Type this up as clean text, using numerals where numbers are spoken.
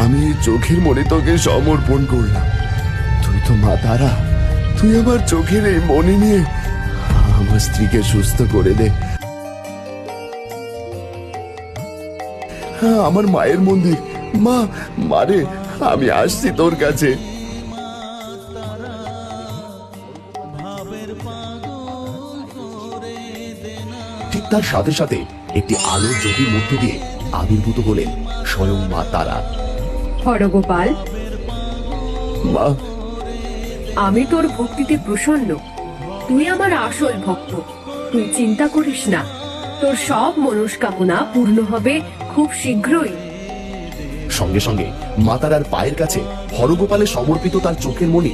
আমি এই চোখের মণি তোকে সমর্পণ করলাম। তুই তো মা তারা, তুই আমার চোখের এই মণি নিয়ে আমার স্ত্রীকে সুস্থ করে দে। হ্যাঁ, আমার মায়ের মন্দির, মা, মারে, আমি আসছি তোর কাছে। ঠিক তার সাথে সাথে একটি আলো জ্যোতির মধ্য দিয়ে আবির্ভূত হলেন স্বয়ং মা তারা। হরগোপাল, মা, আমি তোর ভক্তিতে প্রসন্ন। তুই আমার আসল ভক্ত। তুই চিন্তা করিস না, তোর সব মনস্কামনা পূর্ণ হবে খুব শীঘ্রই। সঙ্গে সঙ্গে মা তারার পায়ের কাছে হরগোপালে সমর্পিত তার চোখের মণি